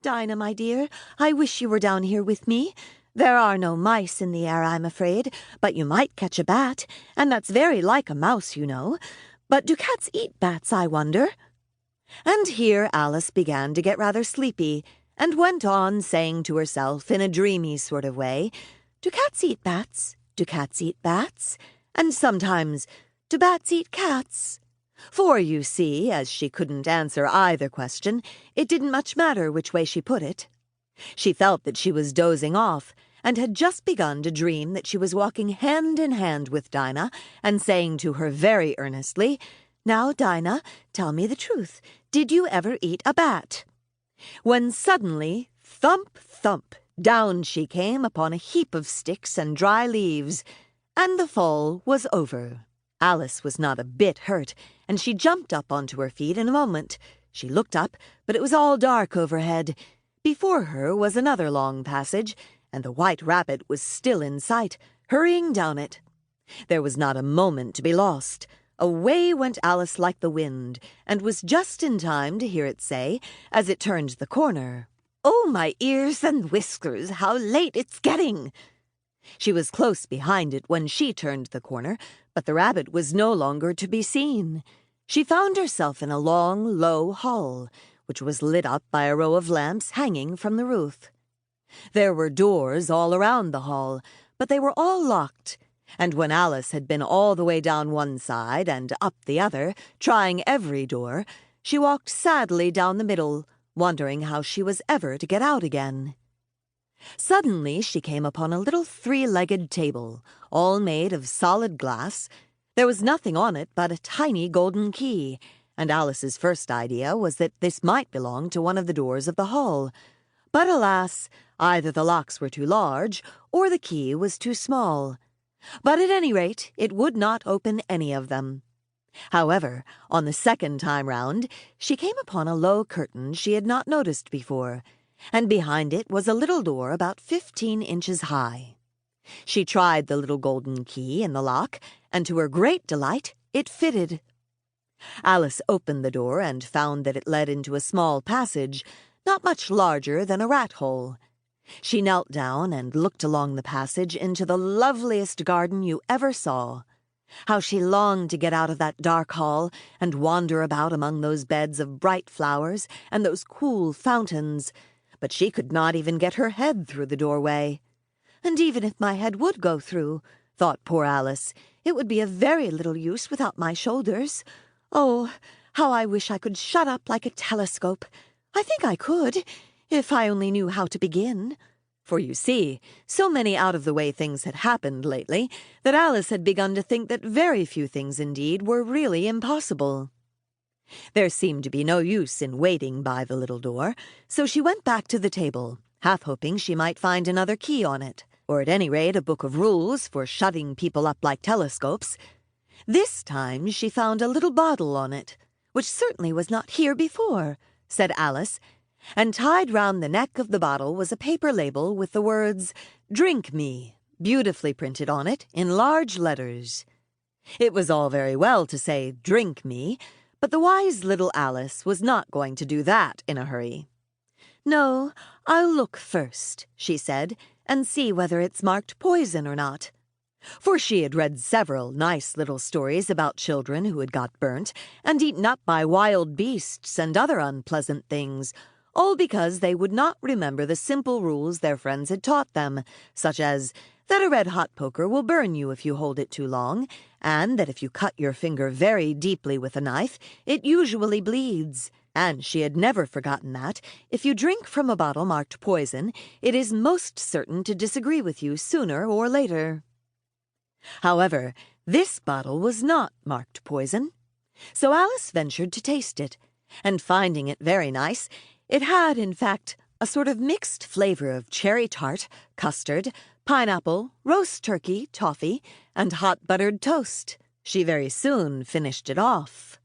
Dinah, my dear, I wish you were down here with me. There are no mice in the air, I'm afraid, but you might catch a bat, and that's very like a mouse, you know. But do cats eat bats, I wonder?" And here Alice began to get rather sleepy, and went on saying to herself in a dreamy sort of way, "Do cats eat bats? Do cats eat bats? And sometimes, do bats eat cats?" For, you see, as she couldn't answer either question, it didn't much matter which way she put it. She felt that she was dozing off, and had just begun to dream that she was walking hand in hand with Dinah, and saying to her very earnestly, "Now, Dinah, tell me the truth. Did you ever eat a bat?" When suddenly, thump, thump, down she came upon a heap of sticks and dry leaves, and the fall was over. Alice was not a bit hurt, and she jumped up onto her feet in a moment. She looked up, but it was all dark overhead. Before her was another long passage, and the White Rabbit was still in sight, hurrying down it. There was not a moment to be lost. Away went Alice like the wind, and was just in time to hear it say, as it turned the corner, "Oh, my ears and whiskers, how late it's getting!" She was close behind it when she turned the corner, but the rabbit was no longer to be seen. She found herself in a long, low hall, which was lit up by a row of lamps hanging from the roof. There were doors all around the hall, but they were all locked, and when Alice had been all the way down one side and up the other, trying every door, she walked sadly down the middle, wondering how she was ever to get out again. Suddenly she came upon a little three-legged table, all made of solid glass. There was nothing on it but a tiny golden key, and Alice's first idea was that this might belong to one of the doors of the hall. But alas, either the locks were too large, or the key was too small. But at any rate, it would not open any of them. However, on the second time round, she came upon a low curtain she had not noticed before, and behind it was a little door about 15 inches high. She tried the little golden key in the lock, and to her great delight, it fitted. Alice opened the door and found that it led into a small passage, not much larger than a rat-hole. She knelt down and looked along the passage into the loveliest garden you ever saw. How she longed to get out of that dark hall and wander about among those beds of bright flowers and those cool fountains, but she could not even get her head through the doorway. "And even if my head would go through," thought poor Alice, "it would be of very little use without my shoulders. Oh, how I wish I could shut up like a telescope. I think I could, if I only knew how to begin." For you see, so many out-of-the-way things had happened lately that Alice had begun to think that very few things indeed were really impossible. There seemed to be no use in waiting by the little door, so she went back to the table, half hoping she might find another key on it, or at any rate a book of rules for shutting people up like telescopes. This time she found a little bottle on it, which certainly was not here before, said Alice, and tied round the neck of the bottle was a paper label with the words, "Drink me," beautifully printed on it in large letters. It was all very well to say, "Drink me," but the wise little Alice was not going to do that in a hurry. "No, I'll look first," she said, "and see whether it's marked poison or not." For she had read several nice little stories about children who had got burnt and eaten up by wild beasts and other unpleasant things, all because they would not remember the simple rules their friends had taught them, such as that a red-hot poker will burn you if you hold it too long, and that if you cut your finger very deeply with a knife, it usually bleeds. And she had never forgotten that, if you drink from a bottle marked poison, it is most certain to disagree with you sooner or later. However, this bottle was not marked poison, so Alice ventured to taste it, and finding it very nice, it had, in fact, a sort of mixed flavor of cherry tart, custard, pineapple, roast turkey, toffee, and hot buttered toast. She very soon finished it off.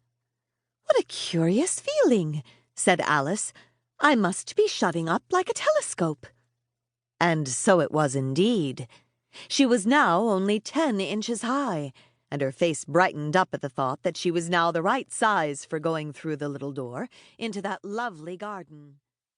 "What a curious feeling," said Alice. "I must be shutting up like a telescope." And so it was indeed. She was now only 10 inches high, and her face brightened up at the thought that she was now the right size for going through the little door into that lovely garden.